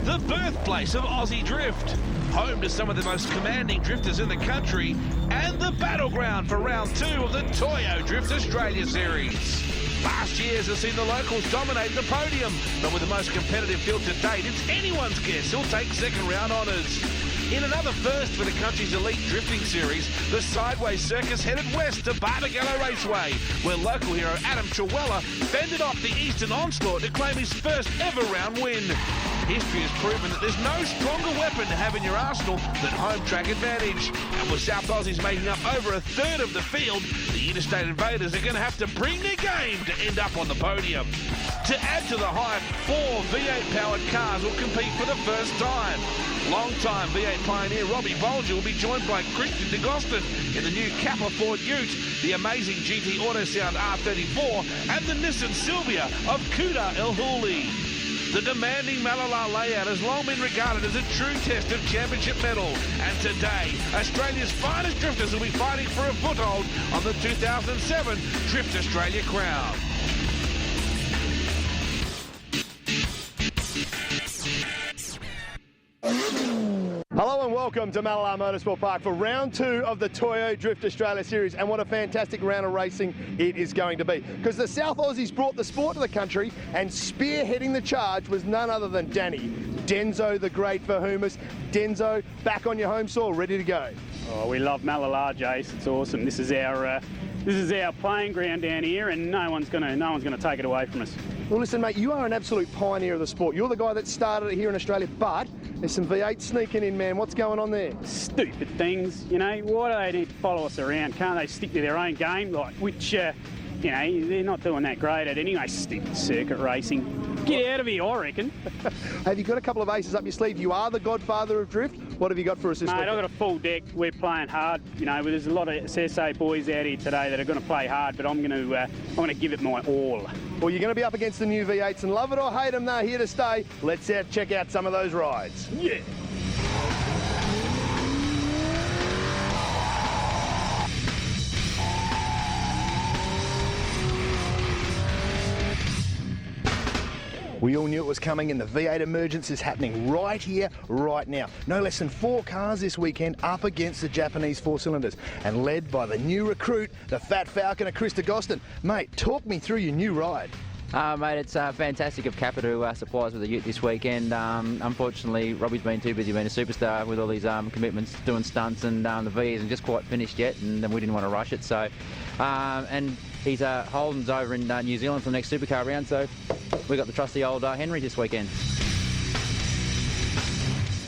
the birthplace of Aussie drift, home to some of the most commanding drifters in the country, and the battleground for round 2 of the Toyo Drift Australia Series. Last year's has seen the locals dominate the podium, but with the most competitive field to date, it's anyone's guess who'll take second round honours. In another first for the country's elite drifting series, the Sideways Circus headed west to Barbagallo Raceway, where local hero Adam Chihuahua fended off the Eastern Onslaught to claim his first ever round win. History has proven that there's no stronger weapon to have in your arsenal than home track advantage. And with South Aussies making up over a third of the field, the Interstate Invaders are going to have to bring their game to end up on the podium. To add to the hype, 4 V8-powered cars will compete for the first time. Long-time V8 pioneer Robbie Bolger will be joined by Christian de Gostin in the new Kappa Ford Ute, the amazing GT Autosound R34, and the Nissan Silvia of Cuda Elhuli. The demanding Mallala layout has long been regarded as a true test of championship mettle, and today, Australia's finest drifters will be fighting for a foothold on the 2007 Drift Australia crown. Hello and welcome to Mallala Motorsport Park for round 2 of the Toyo Drift Australia Series, and what a fantastic round of racing it is going to be, because the South Aussies brought the sport to the country, and spearheading the charge was none other than Danny Denzo the Great Verhumus. Denzo, back on your home soil, ready to go. Oh, we love Mallala, Jace. It's awesome. This is our playing ground down here, and no one's gonna take it away from us. Well, listen, mate, you are an absolute pioneer of the sport. You're the guy that started it here in Australia, but there's some V8 sneaking in, man. What's going on there? Stupid things, you know. Why do they need to follow us around? Can't they stick to their own game, which, you know, they're not doing that great at anyway. Stupid circuit racing. Get out of here, I reckon. Have you got a couple of aces up your sleeve? You are the godfather of drift. What have you got for us this week? Mate, I've got a full deck. We're playing hard. You know, there's a lot of SSA boys out here today that are going to play hard, but I'm going to give it my all. Well, you're going to be up against the new V8s, and love it or hate them, they're here to stay. Let's check out some of those rides. Yeah. We all knew it was coming, and the V8 emergence is happening right here, right now. No less than 4 cars this weekend up against the Japanese 4-cylinders, and led by the new recruit, the Fat Falcon of Chris de Gostin. Mate, talk me through your new ride. Mate, it's fantastic of Kappa to supply us with a ute this weekend. Unfortunately, Robbie's been too busy being a superstar with all these commitments, doing stunts, and the V isn't just quite finished yet, and we didn't want to rush it. So, and he's Holden's over in New Zealand for the next supercar round, so we got the trusty old Henry this weekend.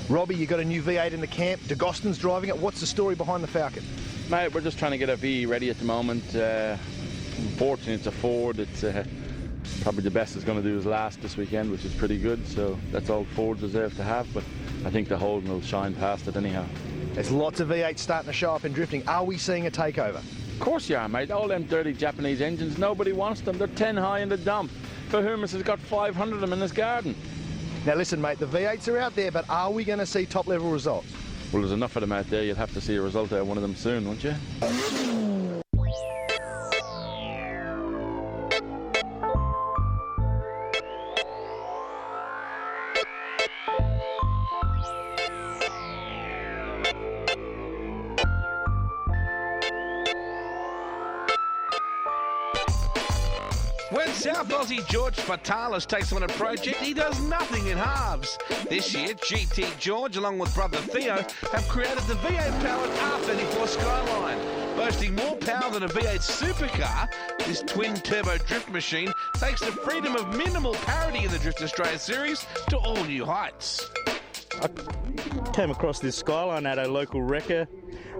Robbie, you got a new V8 in the camp. De Gostin's driving it. What's the story behind the Falcon? Mate, we're just trying to get a V ready at the moment. Unfortunately, it's a Ford. It's probably the best it's going to do is last this weekend, which is pretty good. So that's all Ford deserve to have, but I think the Holden will shine past it anyhow. There's lots of V8s starting to show up in drifting. Are we seeing a takeover? Of course you are, mate. All them dirty Japanese engines, nobody wants them. They're 10 high in the dump. Verhumus has got 500 of them in his garden. Now listen, mate, the V8s are out there, but are we going to see top-level results? Well, there's enough of them out there. You'll have to see a result out of one of them soon, won't you? When South Aussie George Batalis takes on a project, he does nothing in halves. This year, GT George, along with brother Theo, have created the V8-powered R34 Skyline. Boasting more power than a V8 supercar, this twin-turbo drift machine takes the freedom of minimal parity in the Drift Australia Series to all new heights. I came across this Skyline at a local wrecker,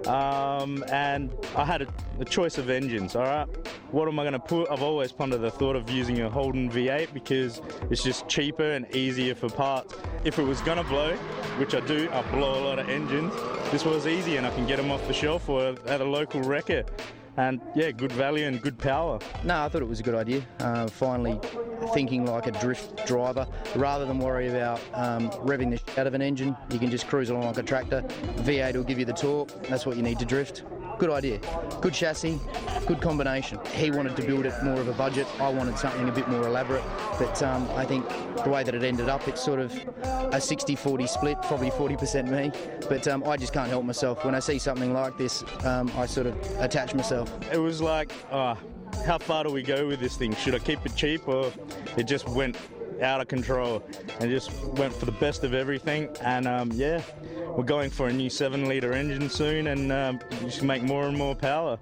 and I had a choice of engines, all right? What am I going to put? I've always pondered the thought of using a Holden V8 because it's just cheaper and easier for parts. If it was going to blow, which I do, I blow a lot of engines, this was easy and I can get them off the shelf or at a local wrecker. And yeah, good value and good power. No, I thought it was a good idea. Finally thinking like a drift driver. Rather than worry about revving the shit out of an engine, you can just cruise along like a tractor. V8 will give you the torque. That's what you need to drift. good idea. Good chassis, good combination. He wanted to build it more of a budget. I wanted something a bit more elaborate. But I think the way that it ended up, it's sort of a 60-40 split, probably 40% me. But I just can't help myself. When I see something like this, I sort of attach myself. It was like, how far do we go with this thing? Should I keep it cheap, or it just went out of control and just went for the best of everything? And yeah, we're going for a new 7-litre engine soon, and just make more and more power.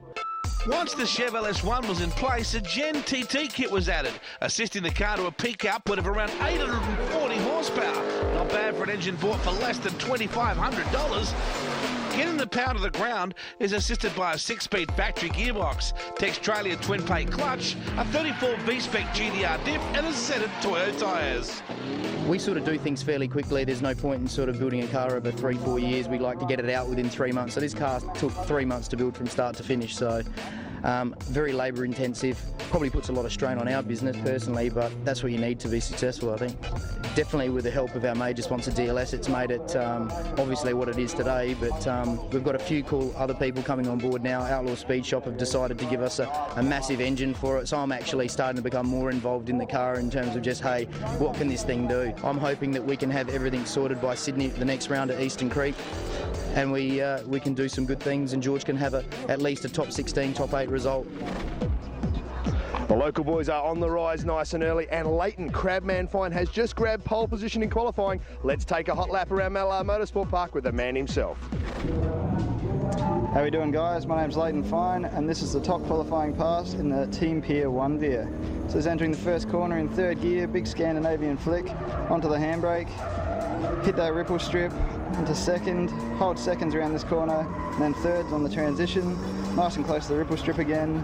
Once the Chev LS1 was in place, a Gen TT kit was added, assisting the car to a peak output of around 840 horsepower. Not bad for an engine bought for less than $2,500. Getting the power to the ground is assisted by a 6-speed factory gearbox, Textralia twin-plate clutch, a 34 V-spec GDR diff and a set of Toyo tyres. We sort of do things fairly quickly. There's no point in sort of building a car over 3-4 years. We like to get it out within 3 months. So this car took 3 months to build from start to finish. So very labour intensive. Probably puts a lot of strain on our business personally, but that's what you need to be successful, I think. Definitely with the help of our major sponsor DLS, it's made it obviously what it is today, but we've got a few cool other people coming on board now. Outlaw Speed Shop have decided to give us a massive engine for it, so I'm actually starting to become more involved in the car in terms of just, hey, what can this thing do? I'm hoping that we can have everything sorted by Sydney, the next round at Eastern Creek, and we can do some good things, and George can have at least a top 16, top 8 result. The local boys are on the rise nice and early, and Leighton Crabman Fine has just grabbed pole position in qualifying. Let's take a hot lap around Mallala Motorsport Park with the man himself. How are we doing, guys? My name's Leighton Fine, and this is the top qualifying pass in the Team Pier 1 Veer. So it's entering the first corner in 3rd gear, big Scandinavian flick, onto the handbrake, hit that ripple strip, into 2nd, hold 2nds around this corner, and then 3rds on the transition, nice and close to the ripple strip again,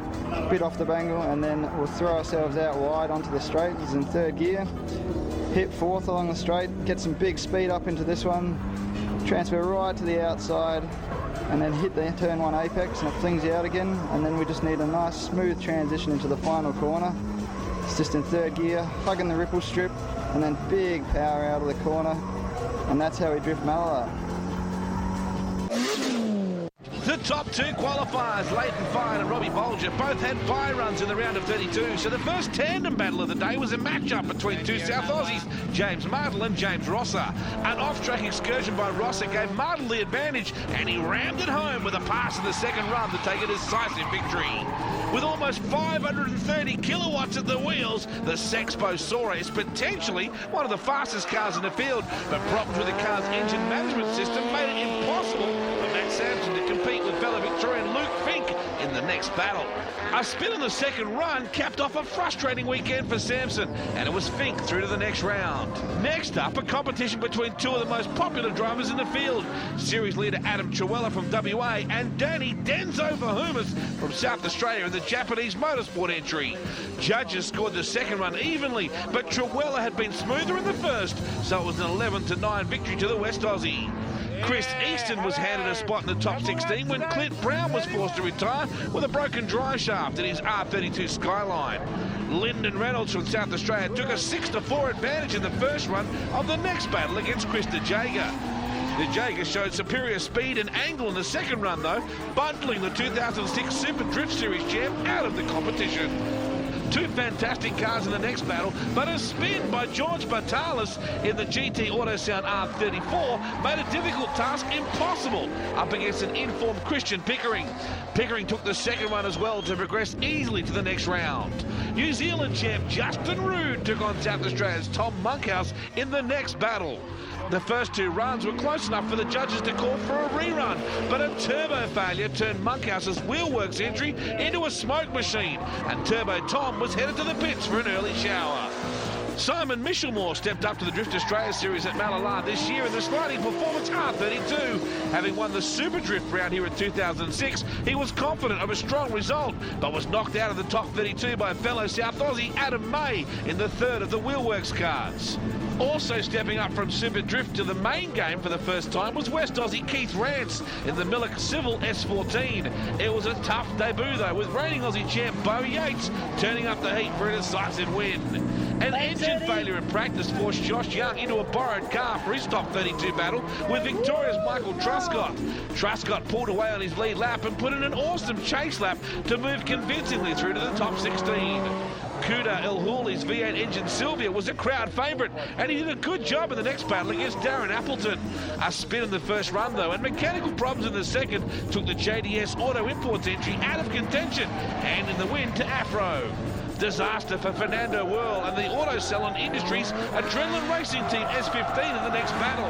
bit off the bangle, and then we'll throw ourselves out wide onto the straight. This is in 3rd gear, hit 4th along the straight, get some big speed up into this one, transfer right to the outside, and then hit the turn 1 apex, and it flings you out again, and then we just need a nice smooth transition into the final corner. It's just in 3rd gear, hugging the ripple strip, and then big power out of the corner, and that's how we drift Mallala. The top 2 qualifiers, Leighton Fine and Robbie Bolger, both had bye runs in the round of 32, so the first tandem battle of the day was a match-up between 2 South Aussies, James Martle and James Rosser. An off-track excursion by Rosser gave Martle the advantage, and he rammed it home with a pass in the second run to take a decisive victory. With almost 530 kilowatts at the wheels, the Sexpo Sora is potentially one of the fastest cars in the field, but problems with the car's engine management system made it impossible for Matt Sampson to compete with fellow Victorian Luke Fink in the next battle. A spin on the second run capped off a frustrating weekend for Sampson, and it was Fink through to the next round. Next up, a competition between 2 of the most popular drivers in the field, series leader Adam Truella from WA and Danny Denzo Vahumas from South Australia in the Japanese motorsport entry. Judges scored the second run evenly, but Truella had been smoother in the first, so it was an 11-9 victory to the West Aussie. Chris Easton was handed a spot in the top 16 when Clint Brown was forced to retire with a broken drive shaft in his R32 Skyline. Lyndon Reynolds from South Australia took a 6-4 advantage in the first run of the next battle against Chris De Jager. De Jager showed superior speed and angle in the second run though, bundling the 2006 Super Drift Series champ out of the competition. 2 fantastic cars in the next battle, but a spin by George Batalis in the GT Autosound R34 made a difficult task impossible up against an informed Christian Pickering. Pickering took the second one as well to progress easily to the next round. New Zealand champ Justin Roode took on South Australia's Tom Monkhouse in the next battle. The first 2 runs were close enough for the judges to call for a rerun, but a turbo failure turned Monkhouse's Wheelworks entry into a smoke machine, and Turbo Tom was headed to the pits for an early shower. Simon Michelmore stepped up to the Drift Australia Series at Mallala this year in the sliding performance R32. Having won the Super Drift round here in 2006, he was confident of a strong result, but was knocked out of the top 32 by fellow South Aussie Adam May in the 3rd of the Wheelworks cars. Also stepping up from Super Drift to the main game for the first time was West Aussie Keith Rance in the Miller Civil S14. It was a tough debut though, with reigning Aussie champ Bo Yates turning up the heat for a decisive win. An engine failure in practice forced Josh Young into a borrowed car for his top 32 battle with Victoria's Michael Truscott. Truscott pulled away on his lead lap and put in an awesome chase lap to move convincingly through to the top 16. Cuda Elhuli's V8 engine Sylvia was a crowd favourite, and he did a good job in the next battle against Darren Appleton. A spin in the first run though, and mechanical problems in the second took the JDS Auto Imports entry out of contention, and in the win to Afro. Disaster for Fernando Whirl and the Auto Salon Industries Adrenaline Racing Team S15 in the next battle.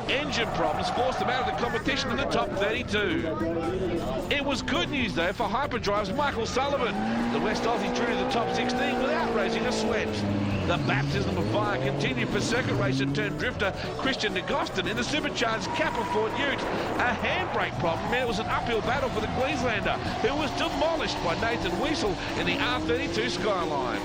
Engine problems forced them out of the competition in the top 32. It was good news though for Hyperdrive's Michael Sullivan. The West Aussie drew to the top 16 without raising a sweat. The baptism of fire continued for circuit racer turned drifter Christian Nagostin in the supercharged Kappa Ford Ute. A handbrake problem meant it was an uphill battle for the Queenslander, who was demolished by Nathan Wiesel in the R32 Skyline.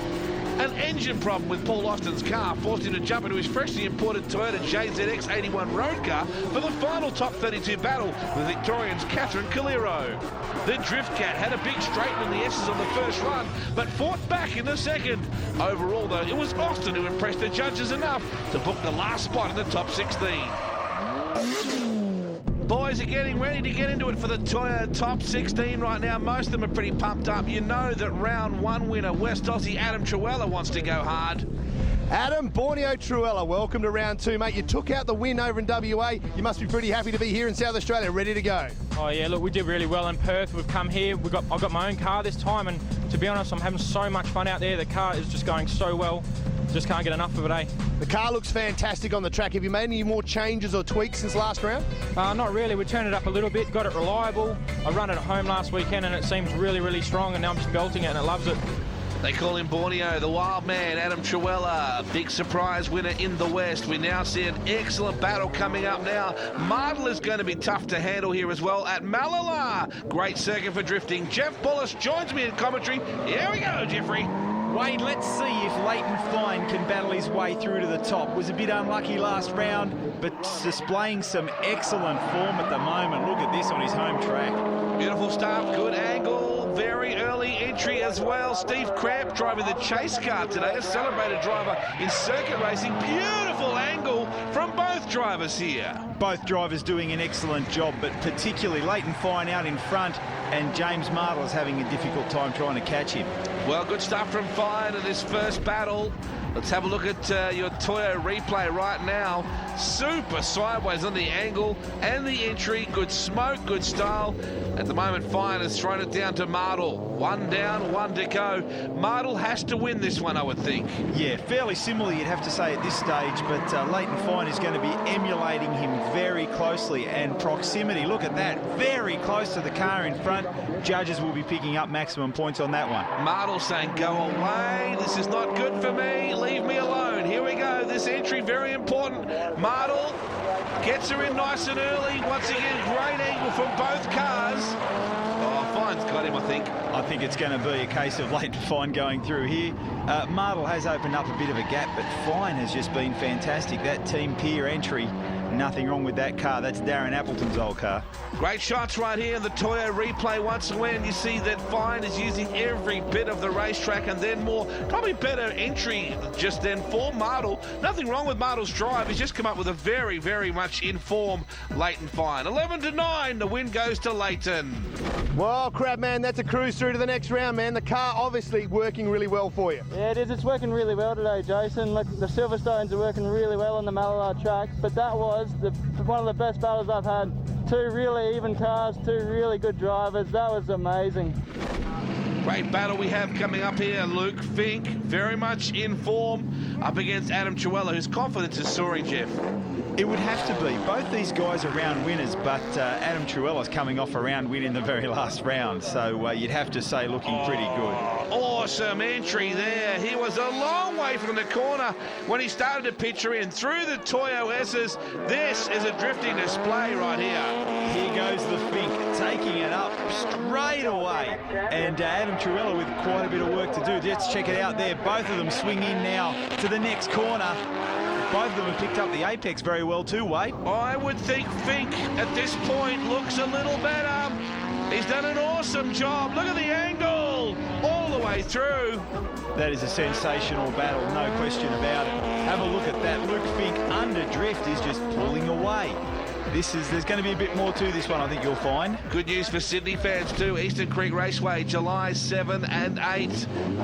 An engine problem with Paul Austin's car forced him to jump into his freshly imported Toyota JZX81 road car for the final top 32 battle with Victorians Catherine Calero. The Drift Cat had a big straighten in the S's on the first run, but fought back in the second. Overall, though, it was Austin who impressed the judges enough to book the last spot in the top 16. Boys are getting ready to get into it for the Toyota top 16 right now. Most of them are pretty pumped up. You know that round one winner, West Aussie Adam Truella, wants to go hard. Adam, Borneo Truella, welcome to round two, mate. You took out the win over in WA. You must be pretty happy to be here in South Australia, ready to go. Oh yeah, look, we did really well in Perth. We've come here, I've got my own car this time, and to be honest, I'm having so much fun out there. The car is just going so well. Just can't get enough of it, eh? The car looks fantastic on the track. Have you made any more changes or tweaks since last round? Not really. We turned it up a little bit, got it reliable. I ran it at home last weekend and it seems really, really strong, and now I'm just belting it and it loves it. They call him Borneo, the wild man, Adam Truella, big surprise winner in the West. We now see an excellent battle coming up now. Mallala is going to be tough to handle here as well at Mallala. Great circuit for drifting. Jeff Bullis joins me in commentary. Here we go, Jeffrey. Wade, let's see if Leighton Fine can battle his way through to the top. Was a bit unlucky last round, but displaying some excellent form at the moment. Look at this on his home track. Beautiful start, good angle, very early entry as well. Steve Cramp driving the chase car today, a celebrated driver in circuit racing. Beautiful angle from both drivers here. Both drivers doing an excellent job, but particularly Leighton Fine out in front, and James Martel is having a difficult time trying to catch him. Well, good stuff from Fine in this first battle. Let's have a look at your Toyo replay right now. Super sideways on the angle and the entry. Good smoke, good style. At the moment, Fine has thrown it down to Martel. One down, one to go. Martel has to win this one, I would think. Yeah, fairly similar, you'd have to say, at this stage, but Leighton Fine is going to be emulating him very closely, and proximity, look at that, very close to the car in front. Judges will be picking up maximum points on that one. Martel saying, go away, this is not good for me, leave me alone. Here we go, this entry, very important. Martel gets her in nice and early. Once again, great angle from both cars. Oh, Fine's got him, I think. I think it's going to be a case of Leighton Fine going through here. Martel has opened up a bit of a gap, but Fine has just been fantastic. That Team Pier entry, nothing wrong with that car. That's Darren Appleton's old car. Great shots right here in the Toyo replay. Once again, you see that Fine is using every bit of the racetrack, and then more, probably better entry just then for Martel. Nothing wrong with Martel's drive. He's just come up with a very, very much in form Leighton Fine. 11-9, the win goes to Leighton. Well, crap, man, that's a cruise through to the next round, man. The car obviously working really well for you. Yeah, it is. It's working really well today, Jason. Look, the Silverstones are working really well on the Mallala track, but that was one of the best battles I've had. Two really even cars, two really good drivers. That was amazing. Great battle we have coming up here. Luke Fink, very much in form, up against Adam Truella, whose confidence is soaring, Jeff. It would have to be. Both these guys are round winners, but Adam Truella's coming off a round win in the very last round, so you'd have to say looking pretty good. Awesome entry there. He was a long way from the corner when he started to pitch her in through the Toyo S's. This is a drifting display right here. Here goes the Fink, taking it up straight away, and Adam Truella with quite a bit of work to do. Let's check it out there. Both of them swing in now to the next corner. Both of them have picked up the apex very well too, Wade. I would think Fink at this point looks a little better. He's done an awesome job. Look at the angle all the way through. That is a sensational battle, no question about it. Have a look at that. Luke Fink under drift is just pulling away. There's going to be a bit more to this one, I think you'll find. Good news for Sydney fans too. Eastern Creek Raceway, July 7 and 8.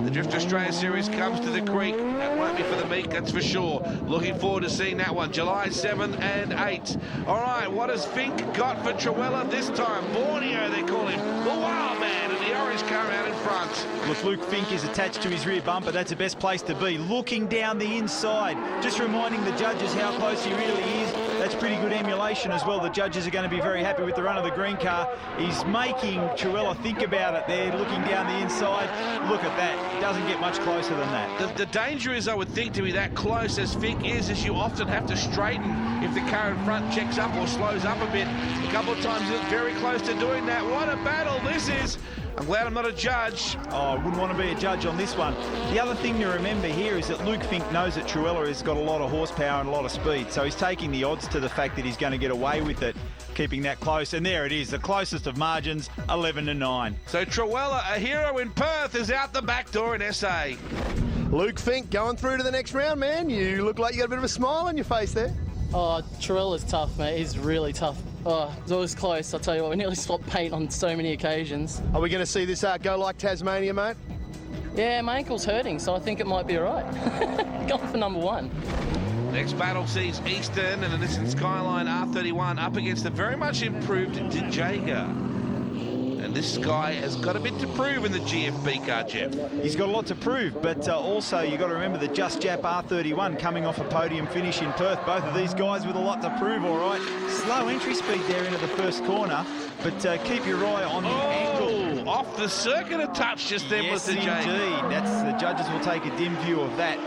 The Drift Australia Series comes to the Creek. That won't be for the meek, that's for sure. Looking forward to seeing that one, July 7 and 8. All right, what has Fink got for Truella this time? Borneo, they call him. The Wild Man, and the orange car out in front. Look, Luke Fink is attached to his rear bumper. That's the best place to be. Looking down the inside. Just reminding the judges how close he really is. That's pretty good emulation as well. The judges are going to be very happy with the run of the green car. He's making Truella think about it there, looking down the inside. Look at that. It doesn't get much closer than that. The danger is, I would think, to be that close as Fink is you often have to straighten if the car in front checks up or slows up a bit. A couple of times he looked very close to doing that. What a battle this is. I'm glad I'm not a judge. Oh, I wouldn't want to be a judge on this one. The other thing to remember here is that Luke Fink knows that Truella has got a lot of horsepower and a lot of speed, so he's taking the odds to the fact that he's going to get away with it, keeping that close. And there it is, the closest of margins, 11-9. So Truella, a hero in Perth, is out the back door in SA. Luke Fink going through to the next round, man. You look like you got a bit of a smile on your face there. Oh, Truella's tough, mate. He's really tough. Oh, it was always close. I'll tell you what, we nearly swapped paint on so many occasions. Are we going to see this go like Tasmania, mate? Yeah, my ankle's hurting, so I think it might be all right. Going for number one. Next battle sees Eastern and the Nissan Skyline R31 up against the very much improved Jaeger. And this guy has got a bit to prove in the GFB car, Jeff. He's got a lot to prove, but also you've got to remember the Just Jap R31 coming off a podium finish in Perth. Both of these guys with a lot to prove, all right. Slow entry speed there into the first corner, but keep your eye on the angle. Off the circuit a touch just then with the Jaeger. Yes, indeed. The judges will take a dim view of that.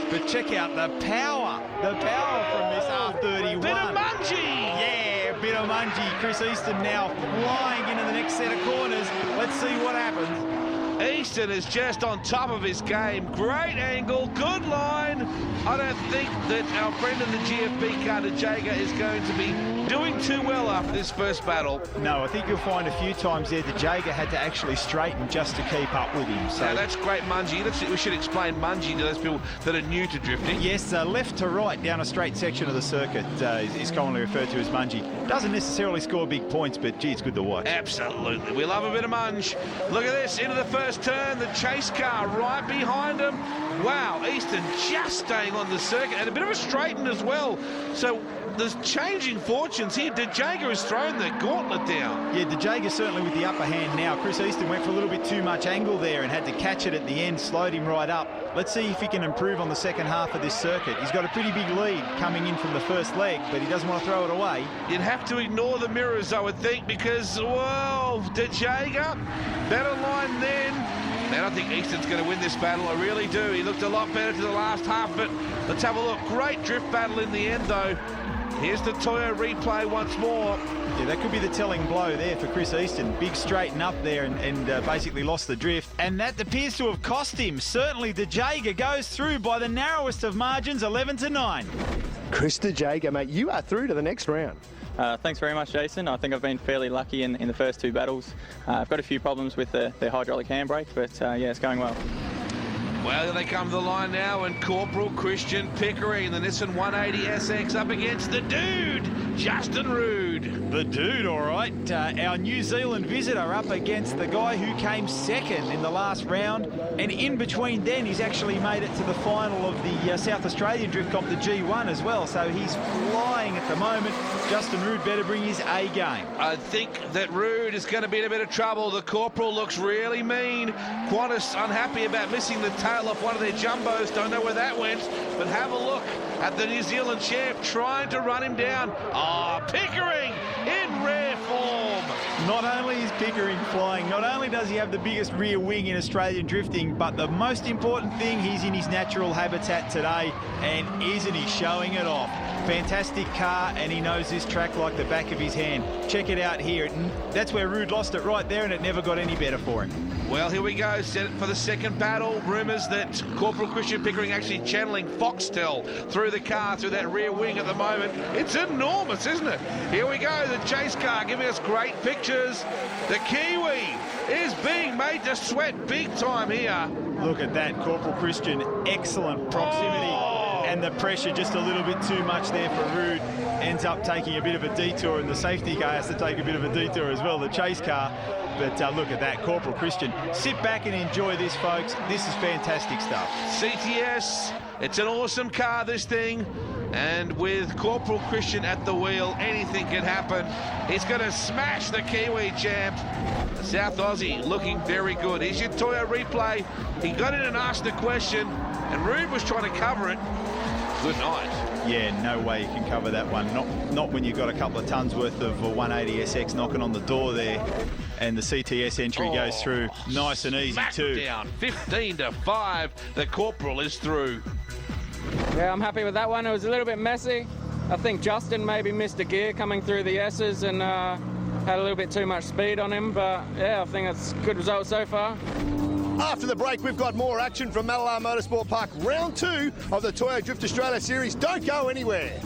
But check out the power from this R31. Bit of mungie! Yeah, bit of mungie. Chris Easton now flying into the next set of corners. Let's see what happens. Easton is just on top of his game. Great angle, good line. I don't think that our friend in the GFB car, the Jaeger, is going to be doing too well after this first battle. No, I think you'll find a few times there the Jaeger had to actually straighten just to keep up with him. So now that's great mungie. We should explain mungie to those people that are new to drifting. Yes, left to right down a straight section of the circuit is commonly referred to as mungie. Doesn't necessarily score big points, but gee, it's good to watch. Absolutely. We love a bit of munge. Look at this, into the first turn, the chase car right behind him. Wow, Easton just staying on the circuit and a bit of a straighten as well. So there's changing fortunes here. De Jaeger has thrown the gauntlet down. Yeah, De Jaeger certainly with the upper hand now. Chris Easton went for a little bit too much angle there and had to catch it at the end, slowed him right up. Let's see if he can improve on the second half of this circuit. He's got a pretty big lead coming in from the first leg, but he doesn't want to throw it away. You'd have to ignore the mirrors, I would think, because, well, De Jaeger, better line then. Man, I think Easton's going to win this battle. I really do. He looked a lot better to the last half, but let's have a look. Great drift battle in the end, though. Here's the Toyo replay once more. Yeah, that could be the telling blow there for Chris Easton. Big straighten up there and basically lost the drift. And that appears to have cost him. Certainly, De Jaeger goes through by the narrowest of margins, 11-9. Chris De Jaeger, mate, you are through to the next round. Thanks very much, Jason. I think I've been fairly lucky in the first two battles. I've got a few problems with the hydraulic handbrake, but yeah, it's going well. Well, here they come to the line now, and Corporal Christian Pickering, the Nissan 180 SX, up against the dude, Justin Roode. The dude, all right. Our New Zealand visitor up against the guy who came second in the last round, and in between then he's actually made it to the final of the South Australian Drift Comp, the G1 as well, so he's flying at the moment. Justin Roode better bring his A game. I think that Roode is going to be in a bit of trouble. The Corporal looks really mean. Qantas unhappy about missing the tail off one of their jumbos. Don't know where that went, but have a look at the New Zealand champ trying to run him down. Pickering in rare form. Not only is Pickering flying, not only does he have the biggest rear wing in Australian drifting, but the most important thing, he's in his natural habitat today, and isn't he showing it off? Fantastic car, and he knows this track like the back of his hand. Check it out here. That's where Roode lost it right there, and it never got any better for him. Well, here we go, set for the second battle. Rumours that Corporal Christian Pickering actually channeling Foxtel through the car, through that rear wing at the moment. It's enormous, isn't it? Here we go, the chase car giving us great pictures. The Kiwi is being made to sweat big time here. Look at that, Corporal Christian, excellent proximity. And the pressure just a little bit too much there for Rude. Ends up taking a bit of a detour, and the safety car has to take a bit of a detour as well, the chase car. But look at that, Corporal Christian. Sit back and enjoy this, folks. This is fantastic stuff. CTS, it's an awesome car, this thing. And with Corporal Christian at the wheel, anything can happen. He's going to smash the Kiwi champ. South Aussie looking very good. Here's your Toyo replay. He got in and asked the question, and Rude was trying to cover it. Good night. Yeah, no way you can cover that one. Not when you've got a couple of tons worth of 180SX knocking on the door there, and the CTS entry goes through nice and easy too. Down 15-5. The Corporal is through. Yeah, I'm happy with that one. It was a little bit messy. I think Justin maybe missed a gear coming through the S's and had a little bit too much speed on him. But yeah, I think it's a good result so far. After the break, we've got more action from Mallala Motorsport Park, round 2 of the Toyo Drift Australia Series. Don't go anywhere.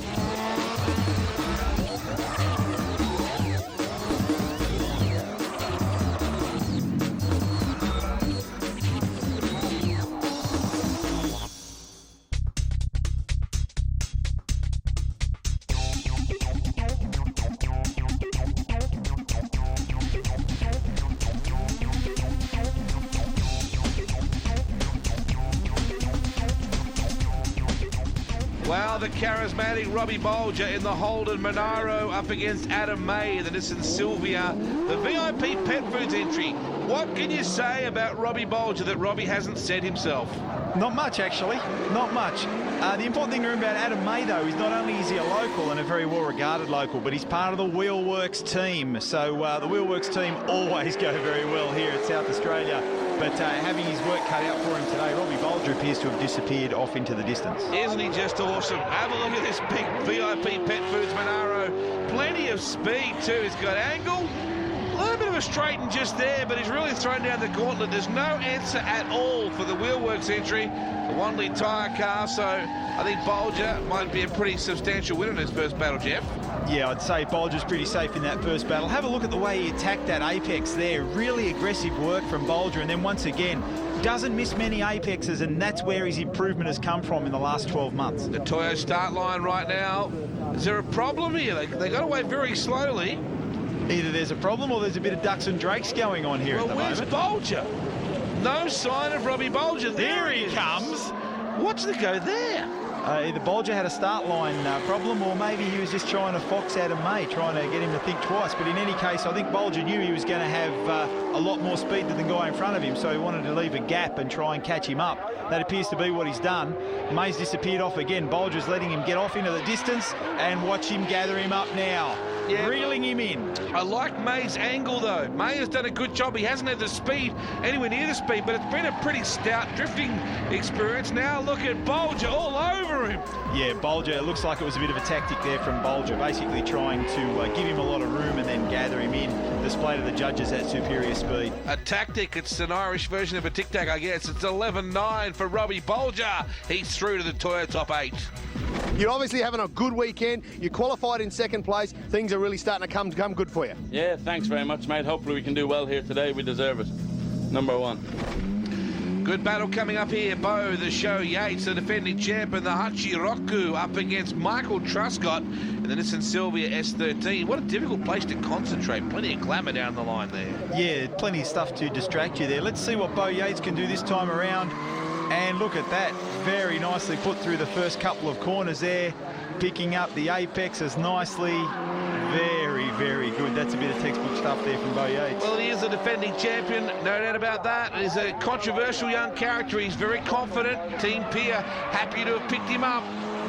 Well, the charismatic Robbie Bolger in the Holden Monaro up against Adam May, the Nissan Silvia, the VIP Pet Foods entry. What can you say about Robbie Bolger that Robbie hasn't said himself? Not much, actually. Not much. The important thing to remember about Adam May, though, is not only is he a local and a very well-regarded local, but he's part of the Wheelworks team. So the Wheelworks team always go very well here at South Australia. But having his work cut out for him today, Robbie Bolger appears to have disappeared off into the distance. Isn't he just awesome? Have a look at this big VIP Pet Foods Monaro. Plenty of speed, too. He's got angle. A little bit of a straighten just there, but he's really thrown down the gauntlet. There's no answer at all for the Wheelworks entry. The one-litre tyre car, so I think Bolger might be a pretty substantial winner in his first battle, Jeff. Yeah, I'd say Bolger's pretty safe in that first battle. Have a look at the way he attacked that apex there. Really aggressive work from Bolger, and then once again, doesn't miss many apexes, and that's where his improvement has come from in the last 12 months. The Toyo start line right now. Is there a problem here? They got away very slowly. Either there's a problem or there's a bit of ducks and drakes going on here at the moment. Where's Bolger? No sign of Robbie Bolger. There he comes. What's the go there? Either Bolger had a start line problem, or maybe he was just trying to fox Adam May, trying to get him to think twice. But in any case, I think Bolger knew he was going to have a lot more speed than the guy in front of him, so he wanted to leave a gap and try and catch him up. That appears to be what he's done. May's disappeared off again. Bolger's letting him get off into the distance, and watch him gather him up now. Yeah. Reeling him in. I like May's angle, though. May has done a good job. He hasn't had the speed, anywhere near the speed, but it's been a pretty stout drifting experience. Now look at Bolger all over him. Yeah, Bolger, it looks like it was a bit of a tactic there from Bolger, basically trying to give him a lot of room and then gather him in, display to the judges at superior speed. A tactic, it's an Irish version of a tic-tac, I guess. It's 11-9 for Robbie Bolger. He's through to the Toyo top 8. You're obviously having a good weekend. You qualified in second place. Things are really starting to come good for you. Yeah, thanks very much, mate. Hopefully we can do well here today. We deserve it. Number 1. Good battle coming up here. Bo, the show Yates, the defending champ, and the Hachiroku up against Michael Truscott in the Nissan Silvia S13. What a difficult place to concentrate. Plenty of glamour down the line there. Yeah, plenty of stuff to distract you there. Let's see what Bo Yates can do this time around. And look at that, very nicely put through the first couple of corners there, picking up the apexes nicely. Very, very good. That's a bit of textbook stuff there from Bo Yates. Well, he is a defending champion, no doubt about that. He's a controversial young character. He's very confident. Team Pier happy to have picked him up.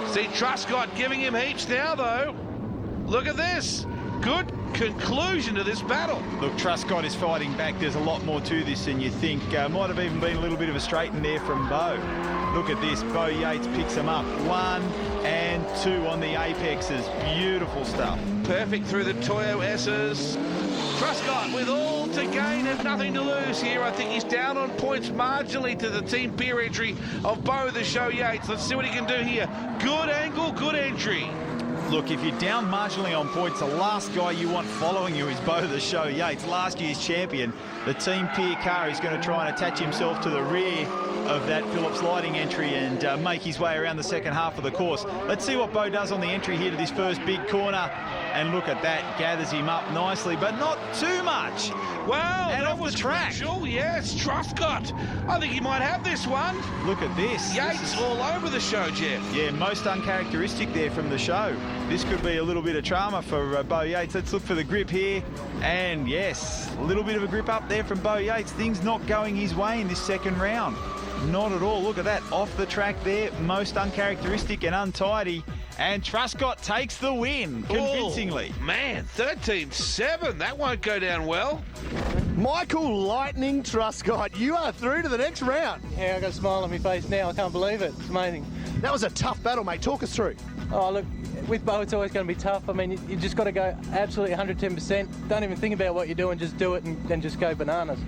See Truscott giving him heaps now, though. Look at this. Good conclusion to this battle. Look, Truscott is fighting back. There's a lot more to this than you think. Might have even been a little bit of a straighten there from Bo. Look at this. Bo Yates picks him up. 1 and 2 on the apexes. Beautiful stuff. Perfect through the Toyo S's. Truscott with all to gain and nothing to lose here. I think he's down on points marginally to the team peer entry of Beau the Show Yates. Let's see what he can do here. Good angle, good entry. Look, if you're down marginally on points, the last guy you want following you is Beau the Show Yates, last year's champion. The team peer car is going to try and attach himself to the rear of that Phillips Lighting entry and make his way around the second half of the course. Let's see what Beau does on the entry here to this first big corner. And look at that, gathers him up nicely, but not too much. Wow, and that off was the track. crucial. Yes, Truscott. I think he might have this one. Look at this. Yates all over the show, Jeff. Yeah, most uncharacteristic there from the show. This could be a little bit of drama for Beau Yates. Let's look for the grip here. And yes, a little bit of a grip up there from Beau Yates. Things not going his way in this second round. Not at all. Look at that. Off the track there. Most uncharacteristic and untidy. And Truscott takes the win convincingly. Oh, man, 13-7. That won't go down well. Michael Lightning Truscott, you are through to the next round. Yeah, I've got a smile on my face now. I can't believe it. It's amazing. That was a tough battle, mate. Talk us through. Oh, look, with Beau, it's always going to be tough. I mean, you just got to go absolutely 110%. Don't even think about what you're doing. Just do it and then just go bananas.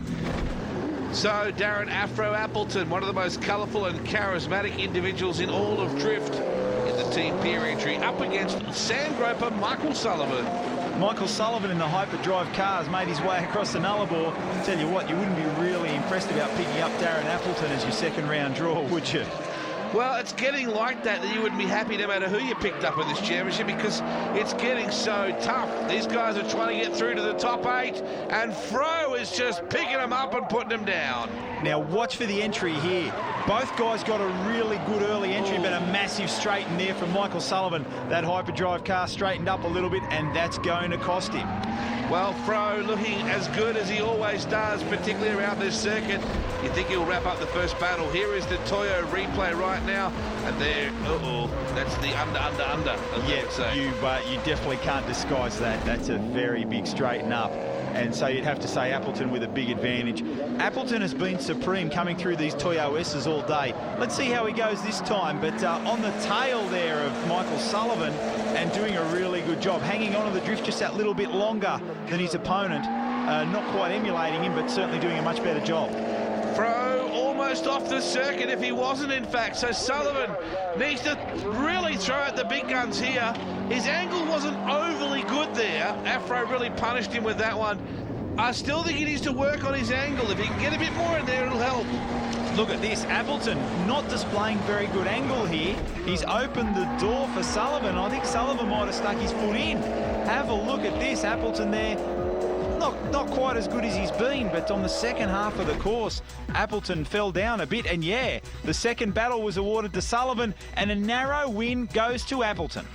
So, Darren Afro Appleton, one of the most colourful and charismatic individuals in all of drift in the team peer entry, up against sandgroper Michael Sullivan. Michael Sullivan in the hyperdrive cars made his way across the Nullarbor. Tell you what, you wouldn't be really impressed about picking up Darren Appleton as your second round draw, would you? Well, it's getting like that you wouldn't be happy no matter who you picked up in this championship because it's getting so tough. These guys are trying to get through to the top 8 and Fro is just picking them up and putting them down. Now watch for the entry here. Both guys got a really good early entry, but a massive straighten there from Michael Sullivan. That hyperdrive car straightened up a little bit and that's going to cost him. Well, Fro looking as good as he always does, particularly around this circuit. You think he'll wrap up the first battle. Here is the Toyo replay right now. And there, that's the under. Yeah, you definitely can't disguise that. That's a very big straighten up. And so you'd have to say Appleton with a big advantage. Appleton has been supreme coming through these Toyo S's all day. Let's see how he goes this time. But on the tail there of Michael Sullivan and doing a really good job, hanging on to the drift just that little bit longer than his opponent. Not quite emulating him, but certainly doing a much better job. Fro almost off the circuit if he wasn't, in fact. So Sullivan needs to really throw out the big guns here. His angle wasn't overly good there. Afro really punished him with that one. I still think he needs to work on his angle. If he can get a bit more in there, it'll help. Look at this, Appleton not displaying very good angle here. He's opened the door for Sullivan. I think Sullivan might have stuck his foot in. Have a look at this, Appleton there. Not quite as good as he's been, but on the second half of the course, Appleton fell down a bit. And yeah, the second battle was awarded to Sullivan, and a narrow win goes to Appleton.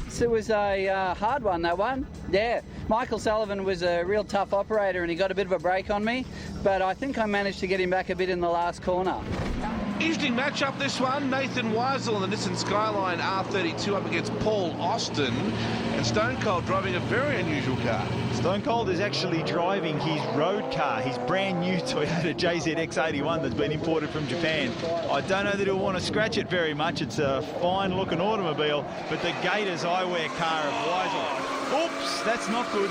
So it was a hard one, that one. Yeah, Michael Sullivan was a real tough operator, and he got a bit of a break on me, but I think I managed to get him back a bit in the last corner. Interesting matchup, this one. Nathan Weisel and the Nissan Skyline R32 up against Paul Austin, and Stone Cold driving a very unusual car. Stone Cold is actually driving his road car, his brand new Toyota JZX81 that's been imported from Japan. I don't know that he'll want to scratch it very much. It's a fine looking automobile, but the Gators eyewear car of Weisel. Oops, that's not good.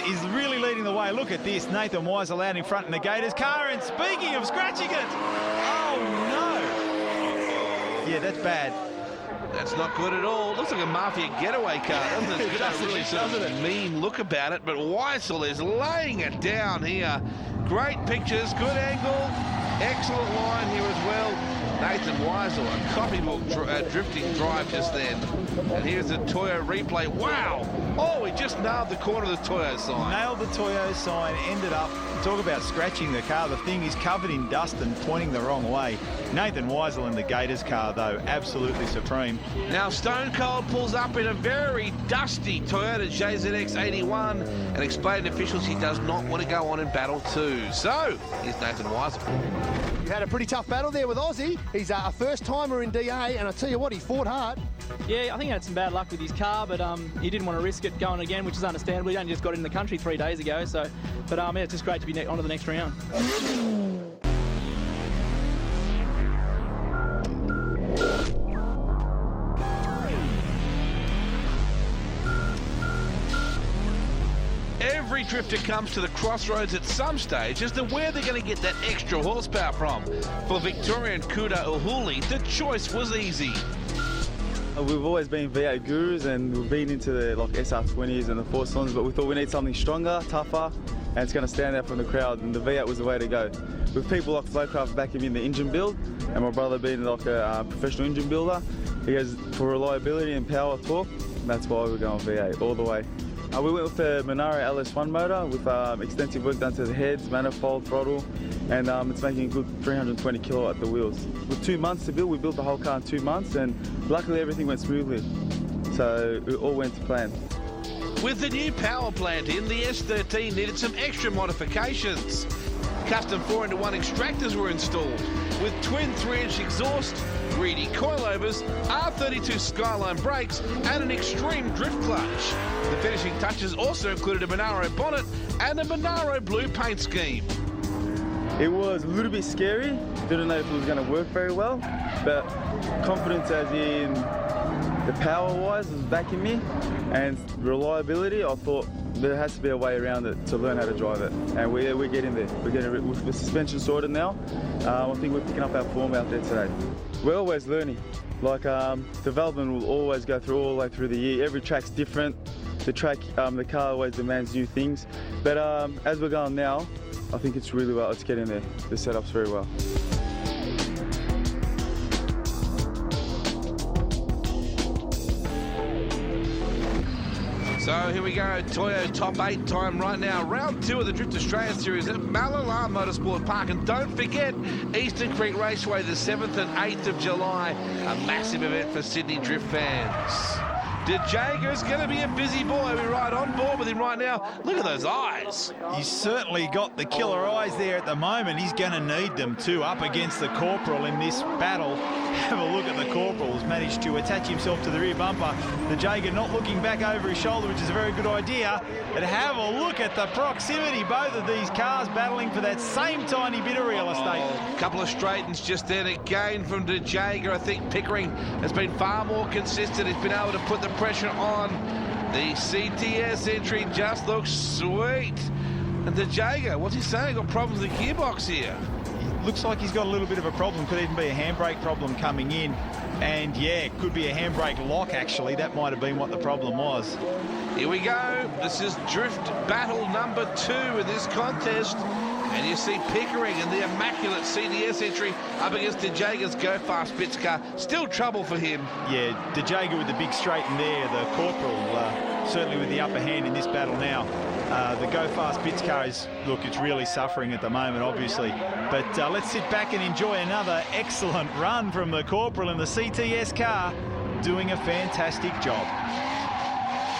He's really leading the way. Look at this, Nathan Weisel out in front in the Gators car, and speaking of scratching it, oh no. Yeah, that's bad. That's not good at all. Looks like a mafia getaway car, doesn't it? It's got a really sort of mean look about it, but Weisel is laying it down here. Great pictures, good angle, excellent line here as well. Nathan Weisel, a copybook drifting drive just then. And here's the Toyo replay. Wow! Oh, he just nailed the corner of the Toyo sign. Nailed the Toyo sign, ended up, talk about scratching the car. The thing is covered in dust and pointing the wrong way. Nathan Weisel in the Gators car, though, absolutely supreme. Now, Stone Cold pulls up in a very dusty Toyota JZX81 and explained to officials he does not want to go on in battle 2. So, here's Nathan Weisel. You had a pretty tough battle there with Aussie. He's a first-timer in DA, and I tell you what, he fought hard. Yeah, I think he had some bad luck with his car, but he didn't want to risk it going again, which is understandable. He only just got in the country 3 days ago, so. But yeah, it's just great to be on to the next round. Every every drifter comes to the crossroads at some stage as to where they're going to get that extra horsepower from. For Victorian Cuda Elhuli, the choice was easy. We've always been V8 gurus and we've been into the SR20s and the 4-cylinders, but we thought we need something stronger, tougher, and it's going to stand out from the crowd, and the V8 was the way to go. With people like Flowcraft backing in the engine build, and my brother being like a professional engine builder, he has for reliability and power torque, that's why we're going V8 all the way. We went with the Monaro LS1 motor with extensive work done to the heads, manifold, throttle, and it's making a good 320 kilowatt at the wheels. With 2 months to build, we built the whole car in 2 months, and luckily everything went smoothly. So it all went to plan. With the new power plant in, the S13 needed some extra modifications. Custom 4-into-1 extractors were installed, with twin 3-inch exhaust, greedy coilovers, R32 Skyline brakes, and an extreme drift clutch. The finishing touches also included a Monaro bonnet and a Monaro blue paint scheme. It was a little bit scary, didn't know if it was going to work very well, but confidence as in the power-wise was backing me, and reliability, I thought there has to be a way around it to learn how to drive it, and we're getting there. We're getting with the suspension sorted now. I think we're picking up our form out there today. We're always learning. Like development will always go through all the way through the year. Every track's different. The track, the car always demands new things. But as we're going now, I think it's really well. It's getting there. The setup's very well. So here we go, Toyo top 8 time right now. Round 2 of the Drift Australia Series at Mallala Motorsport Park. And don't forget, Eastern Creek Raceway, the 7th and 8th of July. A massive event for Sydney Drift fans. DeJager's going to be a busy boy. We're right on board with him right now. Look at those eyes. He's certainly got the killer eyes there at the moment. He's going to need them too, up against the Corporal in this battle. Have a look at the Corporal. He's managed to attach himself to the rear bumper. DeJager not looking back over his shoulder, which is a very good idea. And have a look at the proximity. Both of these cars battling for that same tiny bit of real estate. A couple of straightens just then again from DeJager. I think Pickering has been far more consistent. He's been able to put the pressure on. The CTS entry just looks sweet. And DeJager, what's he saying? Got problems with the gearbox here. Looks like he's got a little bit of a problem. Could even be a handbrake problem coming in. And yeah, it could be a handbrake lock actually. That might have been what the problem was. Here we go. This is Drift Battle number 2 in this contest. And you see Pickering and the immaculate CDS entry up against DeJager's Go Fast Bits car. Still trouble for him. Yeah, DeJager with the big straight in there. The Corporal certainly with the upper hand in this battle now. The Go Fast Bits car is, look, it's really suffering at the moment, obviously. But let's sit back and enjoy another excellent run from the Corporal in the CTS car, doing a fantastic job.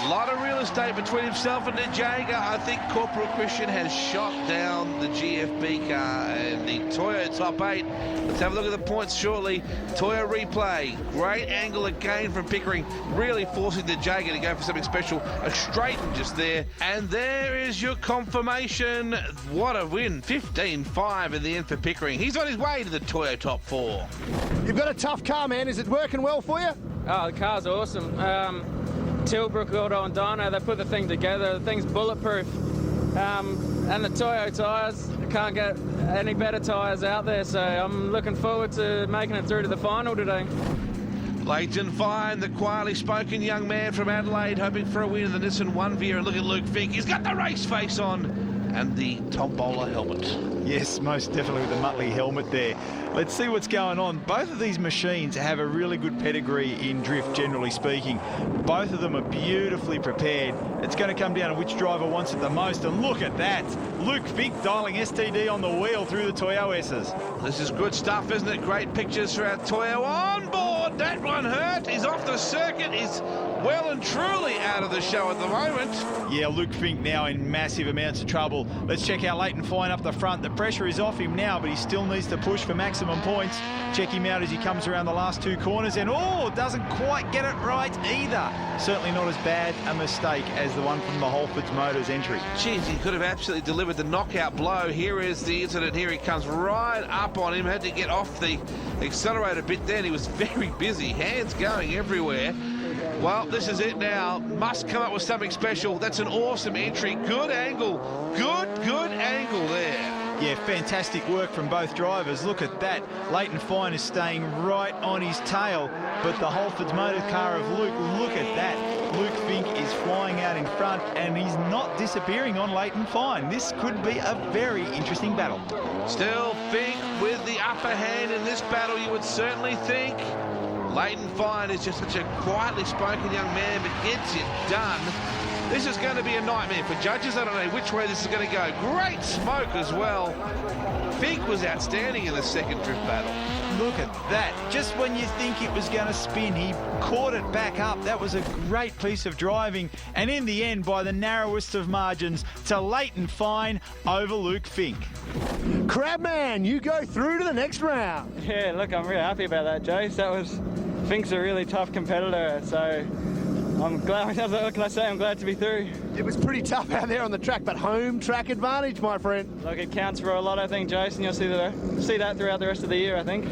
A lot of real estate between himself and DeJager. I think Corporal Christian has shot down the GFB car and the Toyo top 8. Let's have a look at the points shortly. Toyo replay. Great angle again from Pickering, really forcing DeJager to go for something special. A straighten just there. And there is your confirmation. What a win. 15-5 in the end for Pickering. He's on his way to the Toyo top 4. You've got a tough car, man. Is it working well for you? Oh, the car's awesome. Tilbrook Auto and Dyno, they put the thing together. The thing's bulletproof. And the Toyo tyres, can't get any better tyres out there, so I'm looking forward to making it through to the final today. Leighton Fine, the quietly spoken young man from Adelaide, hoping for a win in the Nissan 1V. And look at Luke Fink, he's got the race face on and the Tom Bowler helmet. Yes, most definitely with the Muttley helmet there. Let's see what's going on. Both of these machines have a really good pedigree in drift, generally speaking. Both of them are beautifully prepared. It's going to come down to which driver wants it the most. And look at that. Luke Fink dialing STD on the wheel through the Toyo S's. This is good stuff, isn't it? Great pictures for our Toyo on board. That one hurt. He's off the circuit. He's well and truly out of the show at the moment. Yeah, Luke Fink now in massive amounts of trouble. Let's check out Leighton Fine up the front. The pressure is off him now, but he still needs to push for maximum points. Check him out as he comes around the last 2 corners, and doesn't quite get it right either. Certainly not as bad a mistake as the one from the Holfords Motors entry. Jeez, he could have absolutely delivered the knockout blow. Here is the incident. Here he comes right up on him. Had to get off the accelerator a bit then. He was very busy, hands going everywhere. Well, this is it now. Must come up with something special. That's an awesome entry. Good angle. Good angle there. Yeah, fantastic work from both drivers. Look at that. Leighton Fine is staying right on his tail, but the Holford's motor car of Luke, look at that. Luke Fink is flying out in front, and he's not disappearing on Leighton Fine. This could be a very interesting battle. Still Fink with the upper hand in this battle, you would certainly think. Leighton Fine is just such a quietly spoken young man, but gets it done. This is going to be a nightmare for judges. I don't know which way this is going to go. Great smoke as well. Fink was outstanding in the second drift battle. Look at that. Just when you think it was going to spin, he caught it back up. That was a great piece of driving. And in the end, by the narrowest of margins, to Leighton Fine over Luke Fink. Crabman, you go through to the next round. Yeah, look, I'm really happy about that, Jace. Fink's a really tough competitor, so I'm glad. What can I say? I'm glad to be through. It was pretty tough out there on the track, but home track advantage, my friend. Look, it counts for a lot, I think, Jason. You'll see that throughout the rest of the year, I think.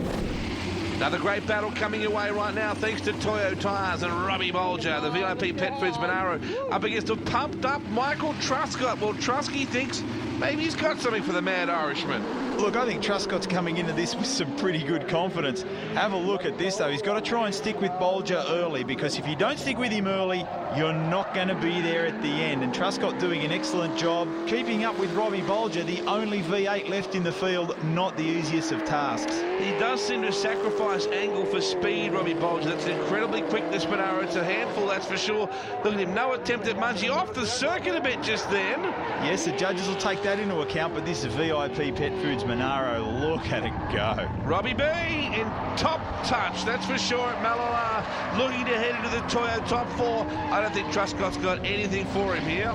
Another great battle coming your way right now, thanks to Toyo Tyres and Robbie Bolger, the VIP Pet Foods Monaro, up against a pumped-up Michael Truscott. Well, Trusky thinks maybe he's got something for the Mad Irishman. Look, I think Truscott's coming into this with some pretty good confidence. Have a look at this, though. He's got to try and stick with Bolger early, because if you don't stick with him early, you're not going to be there at the end. And Truscott doing an excellent job keeping up with Robbie Bolger, the only V8 left in the field, not the easiest of tasks. He does seem to sacrifice angle for speed, Robbie Bolger. That's incredibly quick, this Monaro. It's a handful, that's for sure. Look at him, no attempt at Munchie. Off the circuit a bit just then. Yes, the judges will take that into account, but this is VIP Pet Foods Monaro. Look at it go. Robbie B in top touch, that's for sure at Mallala. Looking to head into the Toyo top four. I don't think Truscott's got anything for him here.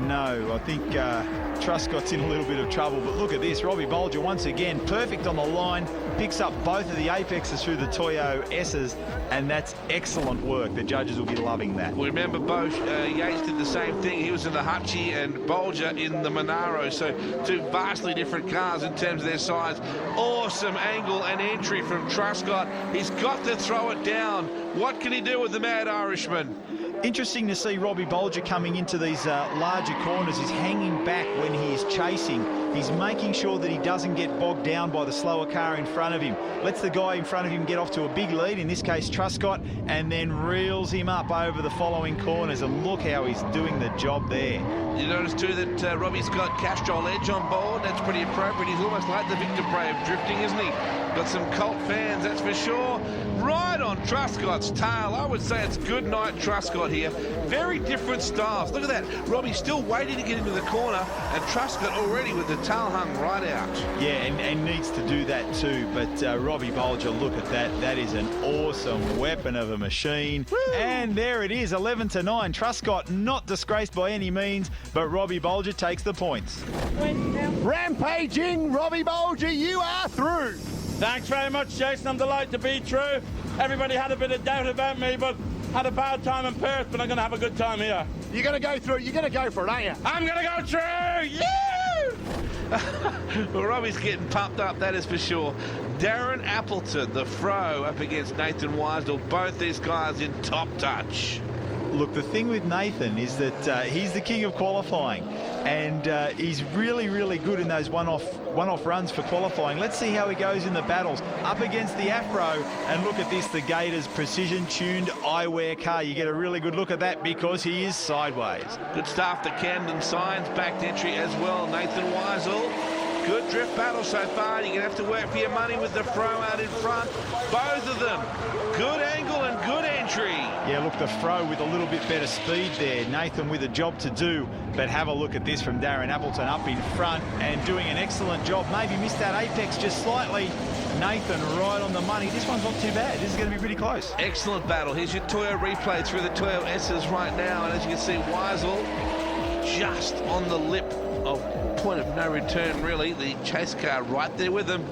No, I think Truscott's in a little bit of trouble, but look at this. Robbie Bolger once again perfect on the line, picks up both of the apexes through the Toyo S's, and that's excellent work. The judges will be loving that. We remember both Yates did the same thing. He was in the Hutchie and Bolger in the Monaro, so two vastly different cars in terms of their size. Awesome angle and entry from Truscott. He's got to throw it down. What can he do with the Mad Irishman? Interesting to see Robbie Bolger coming into these larger corners. He's hanging back when he is chasing. He's making sure that he doesn't get bogged down by the slower car in front of him. Lets the guy in front of him get off to a big lead, in this case Truscott, and then reels him up over the following corners. And look how he's doing the job there. You notice too that Robbie's got Castrol Edge on board. That's pretty appropriate. He's almost like the Victor Bray of drifting, isn't he? Got some Colt fans, that's for sure. Right on Truscott's tail. I would say it's good night Truscott here. Very different styles. Look at that. Robbie's still waiting to get into the corner, and Truscott already with the tail hung right out. Yeah, and needs to do that too. But Robbie Bolger, look at that. That is an awesome weapon of a machine. Woo! And there it is, 11-9. Truscott not disgraced by any means, but Robbie Bolger takes the points. Rampaging Robbie Bolger, you are through. Thanks very much, Jason. I'm delighted to be through. Everybody had a bit of doubt about me, but had a bad time in Perth, but I'm going to have a good time here. You're going to go through. You're going to go for it, aren't you? I'm going to go through. Yeah! Well, Robbie's getting pumped up, that is for sure. Darren Appleton, the Fro, up against Nathan Weisdell. Both these guys in top touch. Look, the thing with Nathan is that he's the king of qualifying, and he's really, really good in those one-off runs for qualifying. Let's see how he goes in the battles. Up against the Afro, and look at this, the Gators precision-tuned eyewear car. You get a really good look at that because he is sideways. Good stuff, the Camden Signs backed entry as well. Nathan Weisel. Good drift battle so far. You're going to have to work for your money with the Fro out in front. Both of them. Good angle and good entry. Yeah, look, the Fro with a little bit better speed there. Nathan with a job to do. But have a look at this from Darren Appleton up in front and doing an excellent job. Maybe missed that apex just slightly. Nathan right on the money. This one's not too bad. This is going to be pretty close. Excellent battle. Here's your Toyo replay through the Toyo S's right now. And as you can see, Weisel just on the lip of point of no return, really. The chase car right there with them.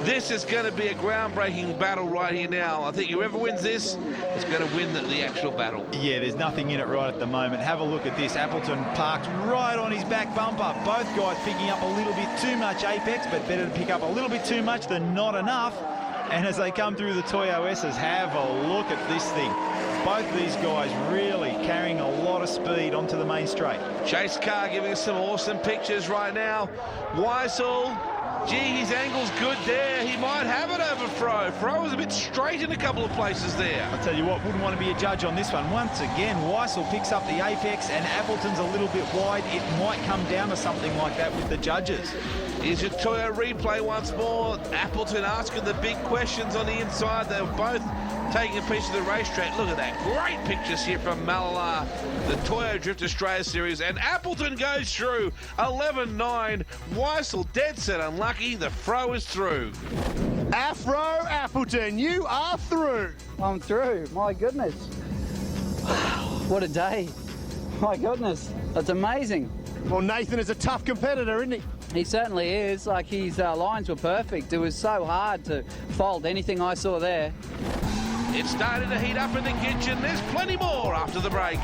This is going to be a groundbreaking battle right here now. I think whoever wins this is going to win the actual battle. Yeah, there's nothing in it right at the moment. Have a look at this. Appleton parked right on his back bumper. Both guys picking up a little bit too much apex, but better to pick up a little bit too much than not enough. And as they come through the Toyo S's, have a look at this thing. Both of these guys really carrying a lot of speed onto the main straight. Chase Carr giving us some awesome pictures right now. Weissel, gee, his angle's good there. He might have it over Fro. Fro was a bit straight in a couple of places there. I'll tell you what, wouldn't want to be a judge on this one. Once again, Weissel picks up the apex and Appleton's a little bit wide. It might come down to something like that with the judges. Here's your Toyo replay once more. Appleton asking the big questions on the inside. They were both taking a piece of the racetrack. Look at that. Great pictures here from Mallala, the Toyo Drift Australia Series. And Appleton goes through 11-9. Weissel dead set unlucky. The Fro is through. Afro Appleton, you are through. I'm through. My goodness. What a day. My goodness. That's amazing. Well, Nathan is a tough competitor, isn't he? He certainly is. Like, his lines were perfect. It was so hard to fault anything I saw there. It's starting to heat up in the kitchen. There's plenty more after the break.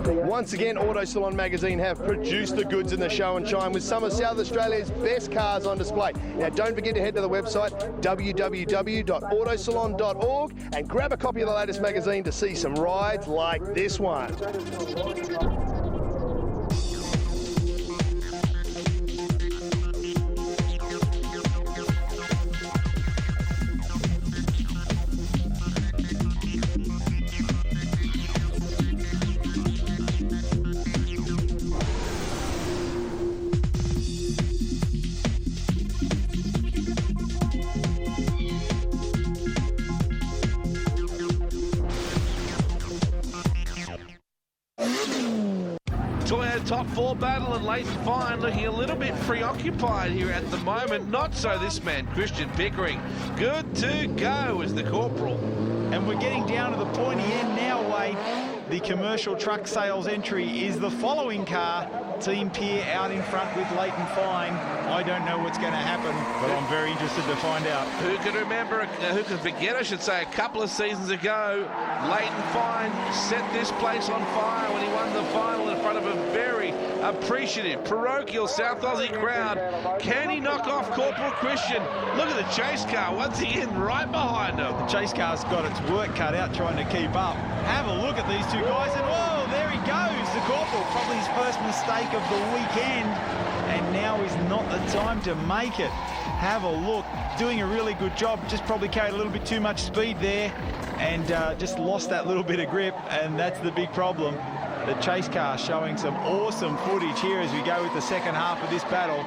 Once again, Auto Salon magazine have produced the goods in the show and shine with some of South Australia's best cars on display. Now, don't forget to head to the website www.autosalon.org and grab a copy of the latest magazine to see some rides like this one. Top four battle and Leighton Fine looking a little bit preoccupied here at the moment. Not so this man, Christian Pickering. Good to go as the corporal. And we're getting down to the pointy end now, Wade. The commercial truck sales entry is the following car. Team Pierre out in front with Leighton Fine. I don't know what's going to happen, but I'm very interested to find out. Who can remember, who can forget, I should say, a couple of seasons ago, Leighton Fine set this place on fire when he won the final in front of a very appreciative, parochial South Aussie crowd. Can he knock off Corporal Christian? Look at the chase car once again right behind him. The chase car's got its work cut out trying to keep up. Have a look at these two guys, and oh, there he goes, the Corporal. Probably his first mistake of the weekend, and now is not the time to make it. Have a look, doing a really good job. Just probably carried a little bit too much speed there and just lost that little bit of grip, and that's the big problem. The chase car showing some awesome footage here as we go with the second half of this battle.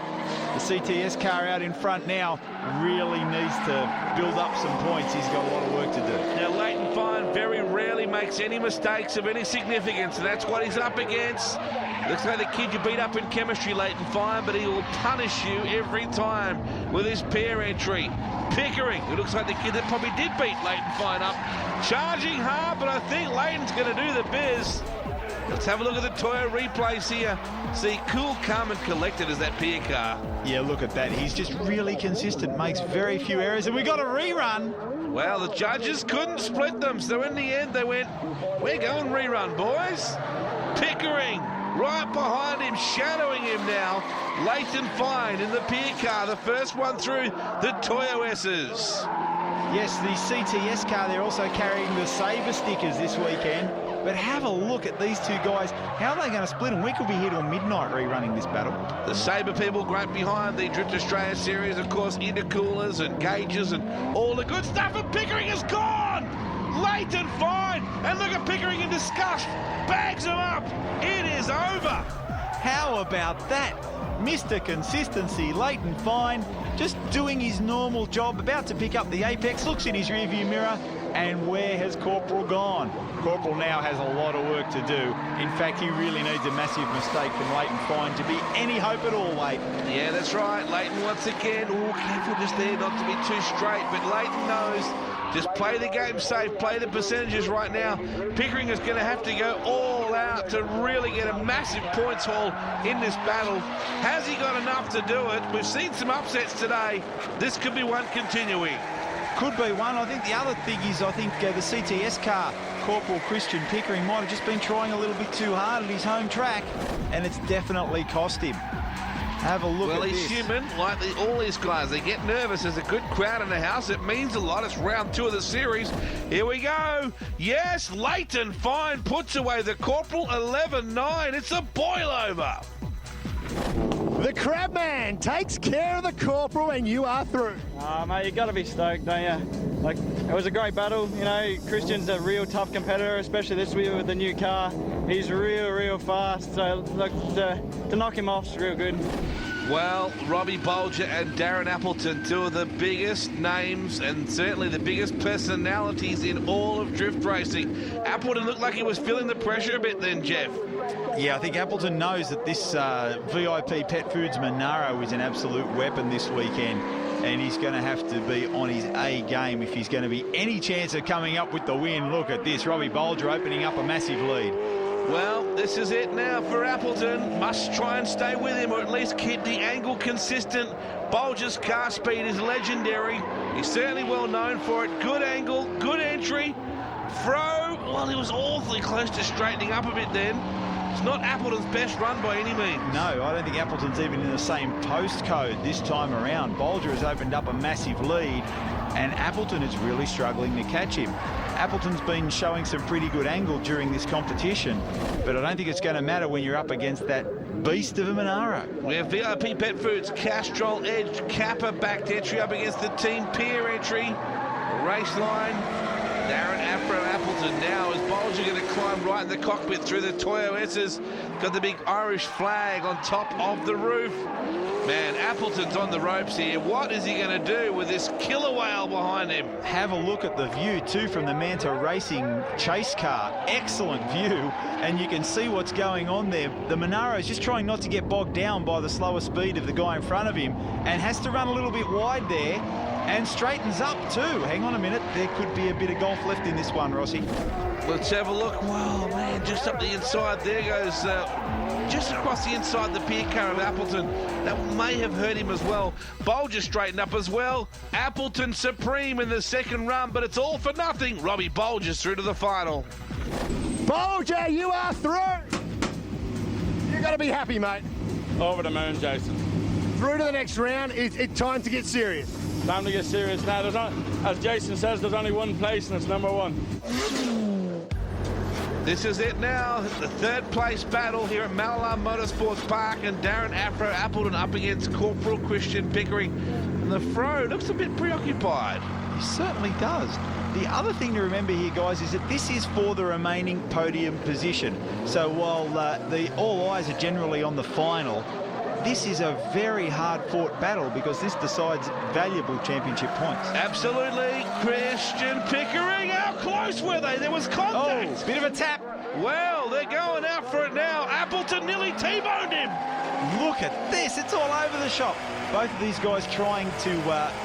The CTS car out in front now really needs to build up some points. He's got a lot of work to do. Now, Leighton Fine very rarely makes any mistakes of any significance, and that's what he's up against. Looks like the kid you beat up in chemistry, Leighton Fine, but he will punish you every time with his pair entry. Pickering, it looks like the kid that probably did beat Leighton Fine up. Charging hard, but I think Leighton's going to do the biz. Let's have a look at the Toyo replays here. See, cool, calm and collected as that Pierre car. Yeah, look at that. He's just really consistent, makes very few errors, and we got a rerun. Well, the judges couldn't split them, so in the end they went, we're going rerun, boys. Pickering right behind him, shadowing him now. Leighton Fine in the Pierre car, the first one through the Toyo S's. Yes, the CTS car, they're also carrying the Sabre stickers this weekend. But have a look at these two guys. How are they going to split them? We could be here till midnight rerunning this battle. The Sabre people right behind the Drift Australia series, of course, intercoolers and gauges and all the good stuff. And Pickering is gone! Leighton Fine! And look at Pickering in disgust. Bags him up. It is over. How about that? Mr. Consistency, Leighton Fine, just doing his normal job, about to pick up the apex, looks in his rearview mirror, and where has Corporal gone? Corporal now has a lot of work to do. In fact, he really needs a massive mistake from Leighton Fine to be any hope at all, Leighton. Yeah, that's right. Leighton once again. Oh, careful just there not to be too straight, but Leighton knows. Just play the game safe, play the percentages right now. Pickering is going to have to go all out to really get a massive points haul in this battle. Has he got enough to do it? We've seen some upsets today. This could be one continuing. Could be one. I think the other thing is, the CTS car, Corporal Christian Pickering, might have just been trying a little bit too hard at his home track, and it's definitely cost him. Have a look at this. Well, he's human, like all these guys. They get nervous. There's a good crowd in the house. It means a lot. It's round 2 of the series. Here we go. Yes, Leighton Fine puts away the Corporal 11-9. It's a boil-over. The Crabman takes care of the Corporal, and you are through. Mate, you got to be stoked, don't you? Like, it was a great battle. You know, Christian's a real tough competitor, especially this year with the new car. He's real fast. So, look, to knock him off is real good. Well, Robbie Bolger and Darren Appleton, 2 of the biggest names and certainly the biggest personalities in all of drift racing. Appleton looked like he was feeling the pressure a bit then, Jeff. Yeah, I think Appleton knows that this VIP Pet Foods Monaro is an absolute weapon this weekend, and he's going to have to be on his A game if he's going to be any chance of coming up with the win. Look at this, Robbie Bolger opening up a massive lead. Well, this is it now for Appleton. Must try and stay with him, or at least keep the angle consistent. Bolger's car speed is legendary. He's certainly well known for it. Good angle, good entry. Fro, well, he was awfully close to straightening up a bit then. It's not Appleton's best run by any means. No, I don't think Appleton's even in the same postcode this time around. Bolger has opened up a massive lead, and Appleton is really struggling to catch him. Appleton's been showing some pretty good angle during this competition, but I don't think it's going to matter when you're up against that beast of a Monaro. We have VIP Pet Foods, Castrol Edge, Kappa backed entry up against the Team Pier entry. Race line, Darren Appleton now. Is Bolger going to climb right in the cockpit through the Toyo S's? Got the big Irish flag on top of the roof. Man, Appleton's on the ropes here. What is he going to do with this killer whale behind him? Have a look at the view, too, from the Manta Racing chase car. Excellent view, and you can see what's going on there. The Monaro is just trying not to get bogged down by the slower speed of the guy in front of him, and has to run a little bit wide there, and straightens up, too. Hang on a minute. There could be a bit of golf left in this one, Rossi. Let's have a look. Wow, man, just up the inside. There goes, just across the inside, the Pier car of Appleton. That may have hurt him as well. Bolger straightened up as well. Appleton supreme in the second run, but it's all for nothing. Robbie Bolger's through to the final. Bolger, you are through. You got to be happy, mate. Over the moon, Jason. Through to the next round. It's time to get serious. Time to get serious now. As Jason says, there's only one place, and it's number 1. This is it now, the third place battle here at Mallala Motorsports Park, and Darren Appleton up against Corporal Christian Pickering. And the Fro looks a bit preoccupied. He certainly does. The other thing to remember here, guys, is that this is for the remaining podium position. So while all eyes are generally on the final, this is a very hard-fought battle because this decides valuable championship points. Absolutely. Christian Pickering, how close were they? There was contact. Oh, bit of a tap. Well, they're going out for it now. Appleton nearly T-boned him. Look at this. It's all over the shop. Both of these guys trying to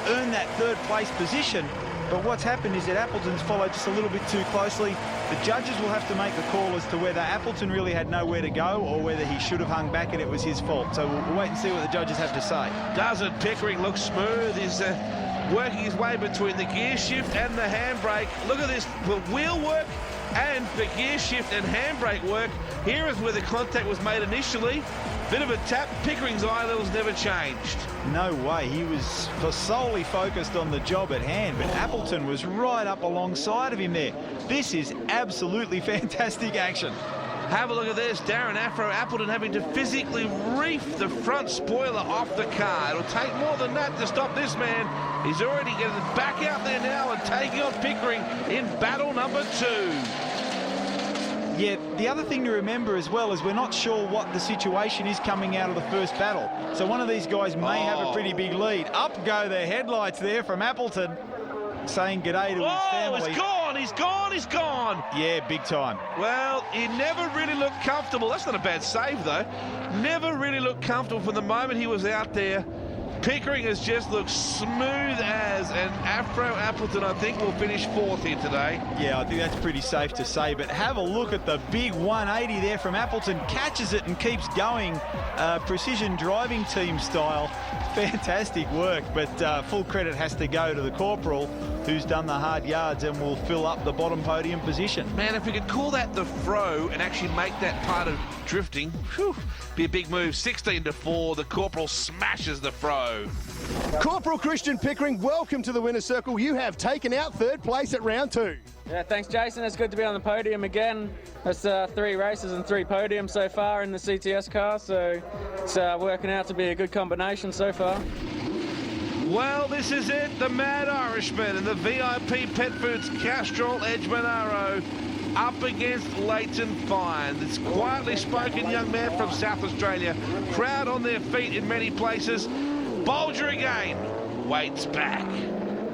earn that third-place position. But what's happened is that Appleton's followed just a little bit too closely. The judges will have to make the call as to whether Appleton really had nowhere to go or whether he should have hung back and it was his fault. So we'll wait and see what the judges have to say. Doesn't Pickering look smooth? He's working his way between the gear shift and the handbrake. Look at this, the wheel work and the gear shift and handbrake work. Here is where the contact was made initially. Bit of a tap. Pickering's eye levels never changed. No way. He was solely focused on the job at hand, but Appleton was right up alongside of him there. This is absolutely fantastic action. Have a look at this. Darren Appleton having to physically reef the front spoiler off the car. It'll take more than that to stop this man. He's already getting back out there now and taking on Pickering in battle number 2. Yeah, the other thing to remember as well is we're not sure what the situation is coming out of the first battle. So one of these guys may have a pretty big lead. Up go the headlights there from Appleton, saying g'day to his family. Oh, he's gone, he's gone, he's gone. Yeah, big time. Well, he never really looked comfortable. That's not a bad save, though. Never really looked comfortable from the moment he was out there. Pickering has just looked smooth as, and Appleton, I think, will finish 4th here today. Yeah, I think that's pretty safe to say, but have a look at the big 180 there from Appleton. Catches it and keeps going, precision driving team style. Fantastic work, but full credit has to go to the Corporal, who's done the hard yards and will fill up the bottom podium position. Man, if we could call that the fro and actually make that part of drifting, whew, be a big move. 16-4, the Corporal smashes the fro. Corporal Christian Pickering, welcome to the winner's circle. You have taken out third place at round 2. Yeah, thanks, Jason. It's good to be on the podium again. That's 3 races and 3 podiums so far in the CTS car, so it's working out to be a good combination so far. Well, this is it. The Mad Irishman and the VIP Pet Foods Castrol Edge Monaro up against Leighton Fine. This quietly spoken young man from South Australia. Crowd on their feet in many places. Bolger again waits back.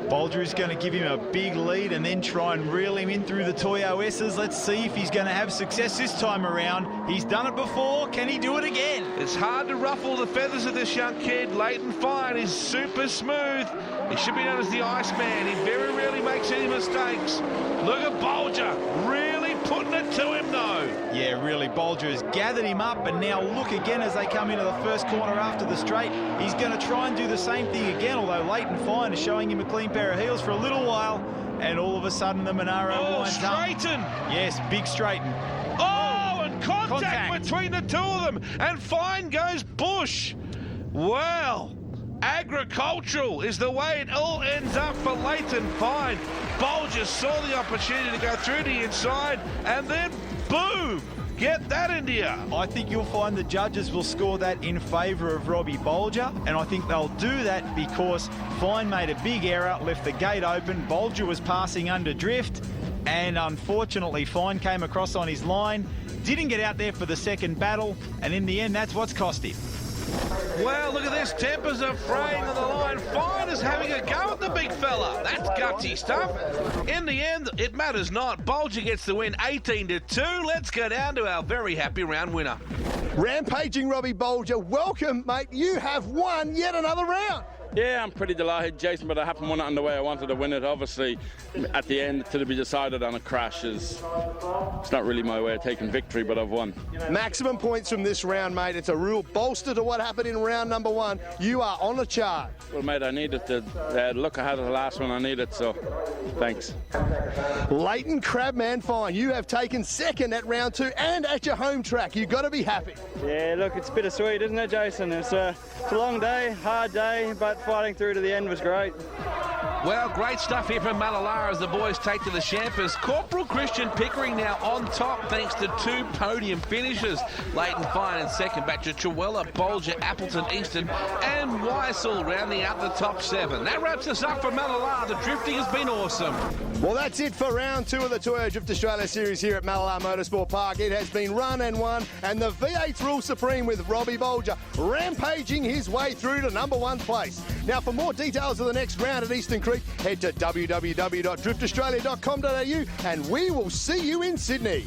Bolger is going to give him a big lead and then try and reel him in through the Toyo S's. Let's see if he's going to have success this time around. He's done it before. Can he do it again? It's hard to ruffle the feathers of this young kid. Leighton Fine is super smooth. He should be known as the Iceman. He very rarely makes any mistakes. Look at Bolger, really putting it to him though. Yeah, really, Bolger has gathered him up, and now look again as they come into the first corner after the straight. He's going to try and do the same thing again, although Leighton Fine is showing him a clean pair of heels for a little while, and all of a sudden the Monaro winds up. Straighten! Yes, big straighten. Oh, and contact between the two of them, and Fine goes bush. Well, agricultural is the way it all ends up for Leighton Fine. Bolger saw the opportunity to go through the inside, and then boom! Get that into you. I think you'll find the judges will score that in favour of Robbie Bolger, and I think they'll do that because Fine made a big error, left the gate open. Bolger was passing under drift, and unfortunately Fine came across on his line, didn't get out there for the second battle, and in the end that's what's cost him. Well, look at this. Tempers are fraying on the line. Fine is having a go at the big fella. That's gutsy stuff. In the end, it matters not. Bolger gets the win 18-2. Let's go down to our very happy round winner. Rampaging Robbie Bolger, welcome, mate. You have won yet another round. Yeah, I'm pretty delighted, Jason, but I haven't won it in the way I wanted to win it. Obviously, at the end, to be decided on a crash it's not really my way of taking victory, but I've won. Maximum points from this round, mate. It's a real bolster to what happened in round number 1. You are on the chart. Well, mate, I needed to look ahead of the last one. I needed, so thanks. Leighton Crabman Fine, you have taken second at round 2 and at your home track. You've got to be happy. Yeah, look, it's bittersweet, isn't it, Jason? It's a long day, hard day, but fighting through to the end was great. Well, great stuff here from Mallala as the boys take to the Champers. Corporal Christian Pickering now on top thanks to 2 podium finishes. Leighton Fine in second, back to Chihuahua, Bolger, Appleton, Easton and Weissel rounding out the top 7. That wraps us up for Mallala. The drifting has been awesome. Well, that's it for round 2 of the Toyo Drift Australia Series here at Mallala Motorsport Park. It has been run and won, and the V8s rule supreme with Robbie Bolger rampaging his way through to number 1 place. Now, for more details of the next round at Eastern Creek, head to www.driftaustralia.com.au and we will see you in Sydney.